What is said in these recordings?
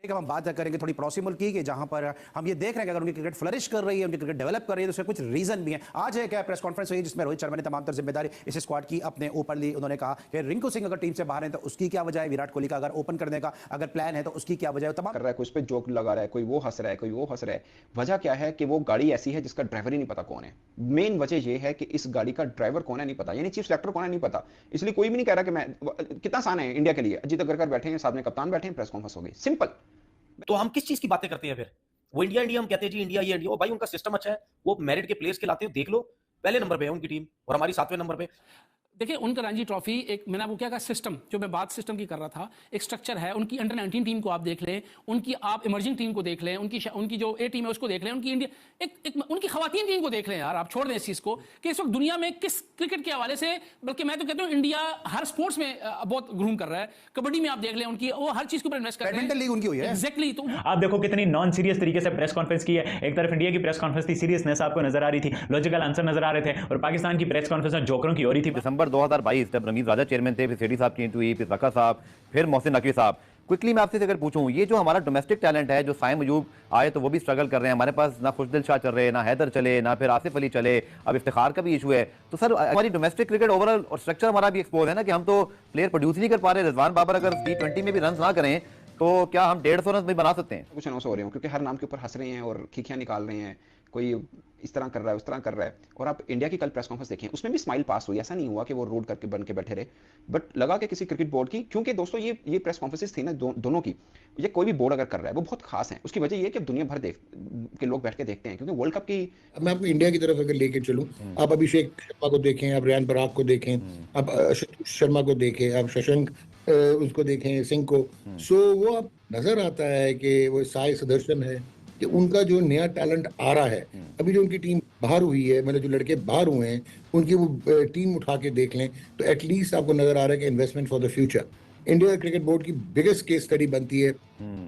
एक हम बात करेंगे थोड़ी पड़ोसी मुल्क की कि जहां पर हम ये देख रहे हैं कि अगर उनकी क्रिकेट फ्लरिश कर रही है, उनकी क्रिकेट डेवलप कर रही है, तो उसके कुछ रीजन भी हैं। आज है क्या प्रेस कॉन्फ्रेंस हुई जिसमें रोहित शर्मा ने तमाम तर जिम्मेदारी इस स्क्वाड की अपने ऊपर ली। उन्होंने कहा कि रिंकू सिंह अगर टीम से बाहर है तो उसकी क्या वजह है, विराट कोहली का अगर ओपन करने का अगर प्लान है तो उसकी क्या वजह है। तमाम कर रहा है, कोई उस पर जोक लगा रहा है, कोई वो हंस रहा है, कोई वो हंस रहा है। वजह क्या है कि वो गाड़ी ऐसी है जिसका ड्राइवर ही नहीं पता कौन है। मेन वजह ये है कि इस गाड़ी का ड्राइवर कौन है नहीं पता, यानी चीफ सेलेक्टर कौन है नहीं पता। इसलिए कोई भी नहीं कह रहा कि मैं, कितना आसान है इंडिया के लिए, अजीत अग्रकर बैठे हैं, सामने कप्तान बैठे हैं, प्रेस कॉन्फ्रेंस हो गई, सिंपल। तो हम किस चीज की बातें करते हैं फिर? वो इंडिया इंडिया हम कहते हैं जी, इंडिया ये इंडिया। भाई उनका सिस्टम अच्छा है, वो मेरिट के प्लेयर्स के लाते हैं, देख लो पहले नंबर पे है उनकी टीम और हमारी 7वें नंबर पे। देखिए उनका रणजी ट्रॉफी एक मैंने आपको क्या कहा सिस्टम, जो मैं बात सिस्टम की कर रहा था, एक स्ट्रक्चर है। उनकी अंडर 19 टीम को आप देख लें, उनकी आप इमर्जिंग टीम को देख लें, उनकी जो ए टीम है उसको देख लें, उनकी इंडिया उनकी खवातीन टीम को देख लें। यार आप छोड़ दें इस चीज़ को कि इस वक्त दुनिया में किस क्रिकेट के हवाले से, बल्कि मैं तो कहता हूँ इंडिया हर स्पोर्ट्स में बहुत ग्रूम कर रहा है। कबड्डी में आप देख लें उनकी, वो हर चीज़ के ऊपर इन्वेस्ट कर रहे हैं। बैडमिंटन लीग उनकी हुई है एग्जैक्टली। तो आप देखो कितनी नॉन सीरियस तरीके से प्रेस कॉन्फ्रेंस की है। एक तरफ इंडिया की प्रेस कॉन्फ्रेंस थी, सीरियसनेस आपको नजर आ रही थी, लॉजिकल आंसर नजर आ रहे थे, और पाकिस्तान की प्रेस कॉन्फ्रेंस में जोकरों की हो रही थी। दिसंबर 2022 जब रमीज राजा चेयरमैन थे, फिर सेठी साहब चेंज हुई, फिर रखा साहब, फिर मोहसिन नकवी साहब। क्विकली मैं आपसे अगर पूछूं, ये जो हमारा डोमेस्टिक टैलेंट है, जो साइम अयूब आए तो वो भी स्ट्रगल कर रहे हैं, हमारे पास ना खुशदिल शाह चल रहे, ना हैदर चले, ना फिर आसिफ अली चले, अब इफ्तिखार का भी इशू है। तो सर हमारी डोमेस्टिक क्रिकेट ओवरऑल और स्ट्रक्चर हमारा भी एक्सपोज है ना कि हम तो प्लेयर प्रोड्यूस नहीं कर पा रहे। रिजवान बाबर अगर T20 में भी रन ना करें तो क्या हम 150 रन भी बना सकते हैं? कुछ अनाउंस हो रहे हो क्योंकि हर नाम के ऊपर हंस रहे हैं और खिखियां निकाल रहे हैं, कोई इस तरह कर रहा है, उस तरह कर रहा है। और आप इंडिया की कल प्रेस कॉन्फ्रेंस देखें, उसमें भी स्माइल पास हुई, ऐसा नहीं हुआ कि वो रोड करके बन के बैठे रहे, बट लगा कि किसी क्रिकेट बोर्ड की, क्योंकि दोस्तों ये प्रेस कॉन्फ्रेंसेस थी ना दोनों की, ये कोई भी बोर्ड अगर कर रहा है वो बहुत खास है। उसकी वजह ये है कि दुनिया भर के लोग बैठ के देखते हैं, क्योंकि वर्ल्ड कप की। मैं आपको इंडिया की तरफ अगर लेके चलूं, आप अभिषेक शर्मा को देखें, आप रियान पराग को देखें, आप आशुतोष शर्मा को देखें, आप शशांक उसको देखें, सिंह को, सो वो आप नजर आता है कि वो साई सुदर्शन है कि उनका जो नया टैलेंट आ रहा है। अभी जो उनकी टीम बाहर हुई है, मतलब जो लड़के बाहर हुए हैं, उनकी वो टीम उठा के देख लें तो एटलीस्ट आपको नजर आ रहा है कि investment for the future India cricket board की बिगेस्ट केस स्टडी बनती है।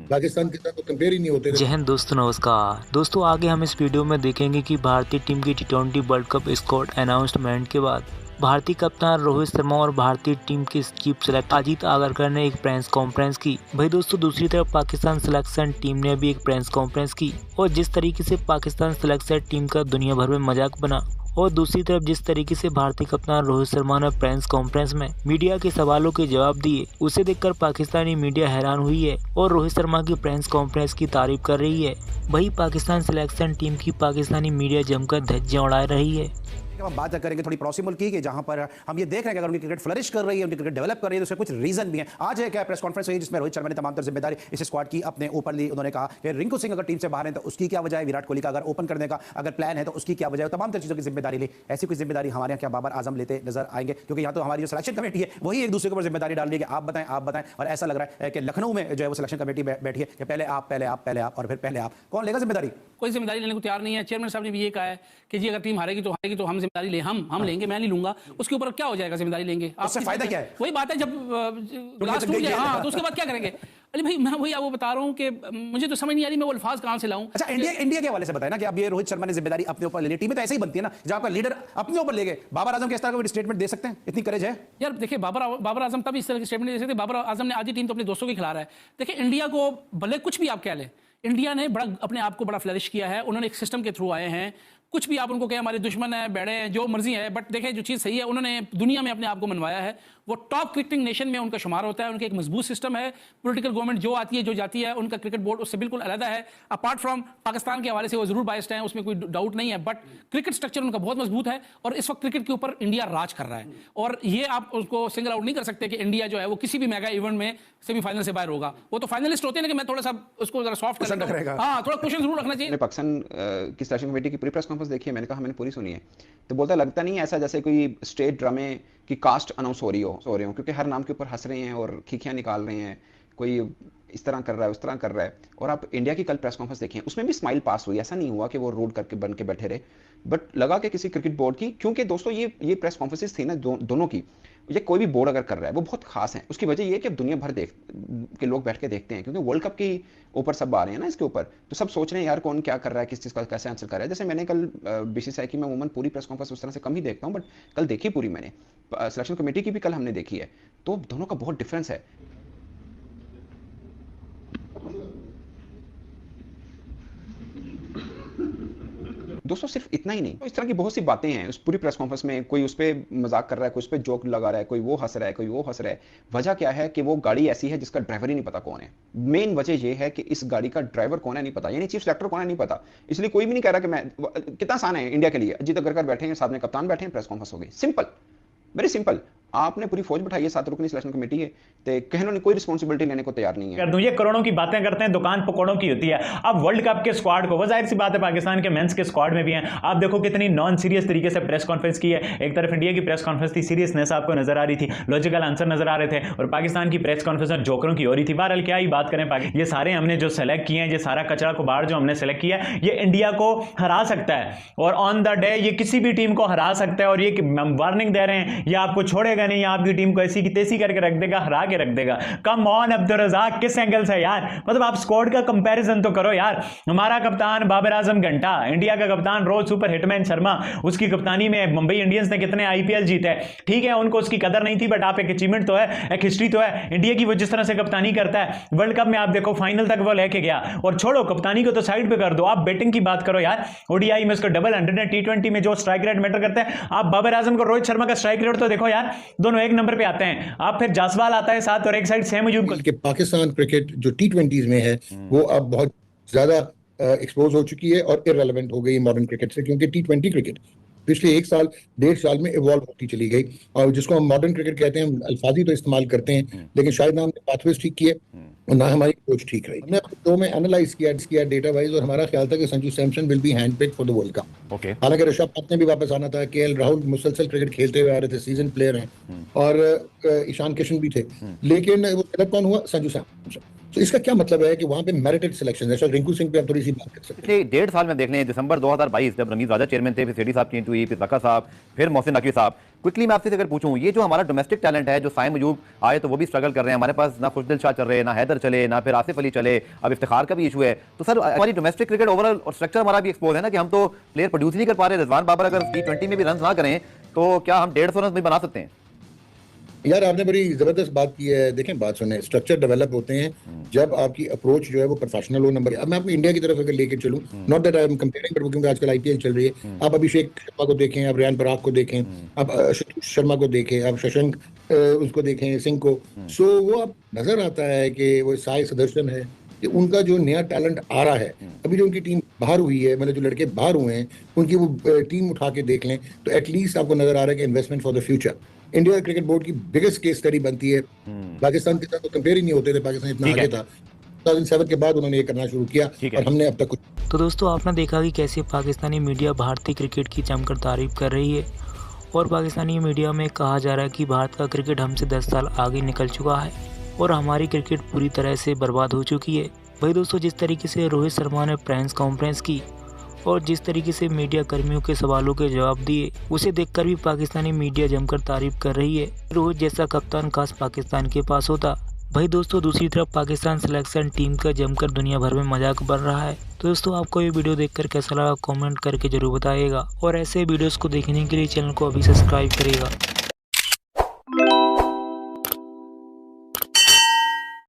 पाकिस्तान के साथ तो कंपेयर ही नहीं होते। जय हिंद दोस्तों, नमस्कार दोस्तों। आगे हम इस वीडियो में देखेंगे कि भारतीय टीम की T20 world cup squad announcement के बाद भारतीय कप्तान रोहित शर्मा और भारतीय टीम के चीफ सेलेक्टर अजीत आगरकर ने एक प्रेस कॉन्फ्रेंस की। भाई दोस्तों, दूसरी तरफ पाकिस्तान सिलेक्शन टीम ने भी एक प्रेस कॉन्फ्रेंस की, और जिस तरीके से पाकिस्तान सिलेक्शन टीम का दुनिया भर में मजाक बना, और दूसरी तरफ जिस तरीके से भारतीय कप्तान रोहित शर्मा ने प्रेस कॉन्फ्रेंस में मीडिया के सवालों के जवाब दिए, उसे देखकर पाकिस्तानी मीडिया हैरान हुई है और रोहित शर्मा की प्रेस कॉन्फ्रेंस की तारीफ कर रही है। वही पाकिस्तान सिलेक्शन टीम की पाकिस्तानी मीडिया जमकर धज्जियां उड़ा रही है। हम बात करेंगे थोड़ी पड़ोसी मुल्क की कि जहां पर हम ये देख रहे हैं कि अगर उनकी क्रिकेट फ्लरिश कर रही है, उनकी क्रिकेट डेवलप कर रही है, तो उसके कुछ रीजन भी हैं। आज है क्या प्रेस कॉन्फ्रेंस हुई जिसमें रोहित शर्मा ने तमाम तर जिम्मेदारी इस स्क्वाड की अपने ऊपर ली। उन्होंने कहा कि रिंकू सिंह अगर टीम से बाहर है तो उसकी क्या वजह है, विराट कोहली का अगर ओपन करने का अगर प्लान है तो उसकी क्या वजह है, तमाम तर चीज़ों की जिम्मेदारी ली। ऐसी कोई जिम्मेदारी हमारे यहाँ क्या बाबर आजम लेते नजर आएंगे? क्योंकि यहाँ तो हमारी जो सिलेक्शन कमेटी है वही एक दूसरे के ऊपर जिम्मेदारी डाल रही है कि आप बताएं, और ऐसा लग रहा है कि लखनऊ में जो है वो सिलेक्शन कमेटी बैठी है कि पहले आप और फिर पहले आप। कौन लेगा जिम्मेदारी? कोई जिम्मेदारी लेने को तैयार नहीं है। चेयरमैन साहब ने भी ये कहा है कि जी अगर टीम हारेगी तो हम जिम्मेदारी ले, हम लेंगे, मैं नहीं लूंगा। उसके ऊपर क्या हो जाएगा, जिम्मेदारी लेंगे। उससे फायदा क्या है? वही बात है, जब ग्लास टूट जाए हाँ तो उसके बाद क्या करेंगे? अरे भाई मैं वही आपको बता रहा हूँ कि मुझे तो समझ नहीं आ रही मैं वो अल्फाज कहाँ से लाऊं। अच्छा, इंडिया के हवाले से बताया ना कि अब ये रोहित शर्मा ने जिम्मेदारी अपने ऊपर ले ली। टीमें तो ऐसे ही बनती है ना, जब आपका लीडर अपने ऊपर ले गए। बाबर आजम के इस तरह का स्टेटमेंट दे सकते हैं? इतनी करेज है यार? देखिए बाबर आजम तब इस तरह के स्टेटमेंट दे सकते। बाबर आजम ने आधी टीम तो अपने दोस्तों की खिला रहा है। देखिए इंडिया को भले कुछ भी आप कह लें, इंडिया ने बड़ा अपने आप को बड़ा फ्लरिश किया है। उन्होंने एक सिस्टम के थ्रू आए हैं। कुछ भी आप उनको कहें, हमारे दुश्मन है, बेड़े हैं, जो मर्जी है, बट देखें जो चीज़ सही है, उन्होंने दुनिया में अपने आप को मनवाया है। वो टॉप क्रिकेटिंग नेशन में उनका शुमार होता है। उनका एक मजबूत सिस्टम है। पॉलिटिकल गवर्नमेंट जो आती है जो जाती है, उनका क्रिकेट बोर्ड उससे बिल्कुल अलग है। अपार्ट फ्रॉम पाकिस्तान के हवाले से वो जरूर बायस्ड हैं, उसमें कोई डाउट नहीं है, बट क्रिकेट स्ट्रक्चर उनका बहुत मजबूत है। और इस वक्त क्रिकेट के ऊपर इंडिया राज कर रहा है। और ये आप उसको सिंगल आउट नहीं कर सकते कि इंडिया जो है वो किसी भी मेगा इवेंट में सेमीफाइनल से बाहर होगा। वो तो फाइनलिस्ट होते हैं, लेकिन मैं थोड़ा सा उसको जरा सॉफ्ट रखूंगा। हाँ, थोड़ा क्वेश्चन जरूर रखना चाहिए। पाकिस्तान की सिलेक्शन कमेटी की पूरी प्रेस कॉन्फ्रेंस देखी है, मैंने कहा मैंने पूरी सुनी है, तो बोलता लगता नहीं ऐसा जैसे कोई स्टेट ड्रामे की कास्ट अनाउंस हो रही हो, क्योंकि हर नाम के ऊपर हंस रहे हैं और खिखियां निकाल रहे हैं, कोई इस तरह कर रहा है, उस तरह कर रहा है। और आप इंडिया की कल प्रेस कॉन्फ्रेंस देखें, उसमें भी स्माइल पास हुई, ऐसा नहीं हुआ कि वो रोड करके बन के बैठे रहे, बट लगा कि किसी क्रिकेट बोर्ड की, क्योंकि दोस्तों ये प्रेस कॉन्फ्रेंसेस थी ना दोनों की, ये कोई भी बोर्ड अगर कर रहा है वो बहुत खास है। उसकी वजह ये है कि दुनिया भर के लोग बैठ के देखते हैं, क्योंकि वर्ल्ड कप के ऊपर सब आ रहे हैं ना इसके ऊपर, तो सब सोच रहे हैं यार कौन क्या कर रहा है, किस चीज़ का कैसे आंसर कर रहा है। जैसे मैंने कल BCCI की, मैं अमूमन पूरी प्रेस कॉन्फ्रेंस उस तरह से कम ही देखता हूँ, बट कल देखी पूरी मैंने, सिलेक्शन कमेटी की भी कल हमने देखी है, तो दोनों का बहुत डिफरेंस है। दोस्तों सिर्फ इतना ही नहीं, तो इस तरह की बहुत सी बातें हैं उस पूरी प्रेस कॉन्फ्रेंस में। कोई उस पर मजाक कर रहा है, कोई उस पर जोक लगा रहा है, कोई वो हंस रहा है, कोई वो हंस रहा है। वजह क्या है कि वो गाड़ी ऐसी है जिसका ड्राइवर ही नहीं पता कौन है। मेन वजह ये है कि इस गाड़ी का ड्राइवर कौन है नहीं पता, यानी चीफ सेलेक्टर कौन है नहीं पता। इसलिए कोई भी नहीं कह रहा कि मैं, कितना आसान है इंडिया के लिए, अजीत अग्रकर बैठे हैं, साथ में कप्तान बैठे हैं, प्रेस कॉन्फ्रेंस हो गई, सिंपल, वेरी सिंपल। आपने पूरी फौज बिठाई है, 7 रुकनी सिलेक्शन कमेटी है, तो कहने कोई रिस्पांसिबिलिटी लेने को तैयार नहीं है। कर दूं, ये करोड़ों की बातें करते हैं, दुकान पकौड़ों की होती है। अब वर्ल्ड कप के स्क्वाड को, वो जाहिर सी बात है पाकिस्तान के मेंस के स्क्वाड में भी हैं। आप देखो कितनी नॉन सीरियस तरीके से प्रेस कॉन्फ्रेंस की है। एक तरफ इंडिया की प्रेस कॉन्फ्रेंस थी, सीरियसनेस आपको नजर आ रही थी, लॉजिकल आंसर नजर आ रहे थे, और पाकिस्तान की प्रेस कॉन्फ्रेंस में जोकरों की हो रही थी। बहरहाल क्या ही बात करें, ये सारे हमने जो सेलेक्ट किए हैं, ये सारा कचरा कुबाड़ जो हमने सेलेक्ट किया है, ये इंडिया को हरा सकता है, और ऑन द डे ये किसी भी टीम को हरा सकता है। और ये वार्निंग दे रहे हैं, ये आपको छोड़ेगा नहीं, आपकी टीम को ऐसी की तैसी करके रख देगा, हरा के रख देगा। कम ऑन अब्दुल रज़ाक, किस एंगल से यार, मतलब आप स्क्वाड का कंपैरिजन तो करो यार। हमारा कप्तान बाबर आजम घंटा, इंडिया का कप्तान रोज सुपर हिटमैन शर्मा, उसकी कप्तानी में मुंबई इंडियंस ने कितने आईपीएल जीते। ठीक है, उनको उसकी कदर नहीं थी, बट आप एक अचीवमेंट तो है, एक हिस्ट्री तो है इंडिया की। वो जिस तरह से कप्तानी करता है, वर्ल्ड कप में आप देखो फाइनल तक वो लेके गया। और छोड़ो कप्तानी को तो साइड पे कर दो, आप बैटिंग की बात करो यार। ओडीआई में उसको डबल 100 है, T20 में जो स्ट्राइक रेट मैटर करता है, आप बाबर आजम को रोहित शर्मा का स्ट्राइक रेट तो देखो यार, दोनों एक नंबर पे आते हैं। आप फिर जासवाल आता है साथ, और एक साइड सहम अयूब को। पाकिस्तान क्रिकेट जो T20s में है वो अब बहुत ज्यादा एक्सपोज हो चुकी है और इररेलेवेंट हो गई मॉडर्न क्रिकेट से, क्योंकि T20 क्रिकेट पिछले 1 साल 1.5 साल में इवॉल्व होती चली गई। और जिसको हम मॉडर्न क्रिकेट कहते हैं, हम अल्फाजी तो इस्तेमाल करते हैं, लेकिन शायद ना हमने पाथवेज ठीक किए और ना हमारी कोच ठीक रही। हमने अपने शो में एनालाइज किया डेटा वाइज, और हमारा ख्याल था कि Sanju Samson will be handpicked for the World Cup. हालांकि ऋषभ पंत ने भी वापस आना था, KL राहुल मुसलसल क्रिकेट खेलते हुए आ रहे थे, सीजन प्लेयर हैं, और ईशान किशन भी थे, लेकिन वो सेलेक्ट कौन हुआ? संजू सैमसन। तो इसका क्या मतलब है कि वहां पे मेरिटेड सिलेक्शन है। शायद रिंकू सिंह पे आप थोड़ी सी बात कर सकते हैं। 1.5 साल में देख लें, दिसंबर 2022 जब रमीज राजा चेयरमैन थे, फिर सेठी साहब चेंज हुई, फिर रका साहब, फिर मोहसिन नकवी साहब। क्विकली मैं आपसे अगर पूछूं, ये जो हमारा डोमेस्टिक टैलेंट है, जो साइम अयूब आए तो वो भी स्ट्रगल कर रहे हैं, हमारे पास ना खुशदिल शाह चल रहे हैं, ना हैदर चले, ना फिर आसिफ अली चले, अब इफ्तिखार का भी इशू है। तो सर हमारी डोमेस्टिक क्रिकेट ओवरऑल और स्ट्रक्चर हमारा भी एक्सपोज है ना, कि हम तो प्लेयर प्रोड्यूस नहीं कर पा रहे। रिजवान बाबर अगर T20 में भी रन ना करें तो क्या हम 150 रन भी बना सकते हैं? यार आपने बड़ी जबरदस्त बात की है। देखें, बात सुने, स्ट्रक्चर डेवलप होते हैं जब आपकी अप्रोच जो है वो प्रोफेशनल हो। नंबर अब मैं अपनी इंडिया की तरफ अगर लेके चलूं, not that I am comparing, but क्योंकि आजकल IPL चल रही है, आप अभिषेक शर्मा को देखें, आप रियान पराग को देखें, आप आशुतोष शर्मा को देखें, आप शशांक उसको देखें, सिंह को। सो वो आप नजर आता है कि वो साई सदर्शन है कि उनका जो नया टैलेंट आ रहा है। अभी जो उनकी टीम बाहर हुई है, मतलब जो लड़के बाहर हुए हैं, उनकी वो टीम उठा के देख लें तो एटलीस्ट आपको नजर आ रहा है कि investment for the future. India cricket board की बिगेस्ट केस स्टडी बनती है। पाकिस्तान के साथ तो कंपेयर ही नहीं होते थे, पाकिस्तान इतना आगे था। 2007 के बाद उन्होंने ये करना शुरू किया और हमने अब तक कुछ। तो दोस्तों, आपने देखा कि कैसे पाकिस्तानी मीडिया भारतीय क्रिकेट की जमकर तारीफ कर रही है, और पाकिस्तानी मीडिया में कहा जा रहा है कि भारत का क्रिकेट हमसे 10 साल आगे निकल चुका है और हमारी क्रिकेट पूरी तरह से बर्बाद हो चुकी है। वही दोस्तों, जिस तरीके से रोहित शर्मा ने प्रेस कॉन्फ्रेंस की और जिस तरीके से मीडिया कर्मियों के सवालों के जवाब दिए, उसे देखकर भी पाकिस्तानी मीडिया जमकर तारीफ कर रही है। रोहित जैसा कप्तान काश पाकिस्तान के पास होता। वही दोस्तों, दूसरी तरफ पाकिस्तान सिलेक्शन टीम का जमकर दुनिया भर में मजाक बन रहा है। तो दोस्तों, आपको ये वीडियो देखकर कैसा लगा कमेंट करके जरूर बताइएगा, और ऐसे वीडियोस को देखने के लिए चैनल को अभी सब्सक्राइब करिएगा।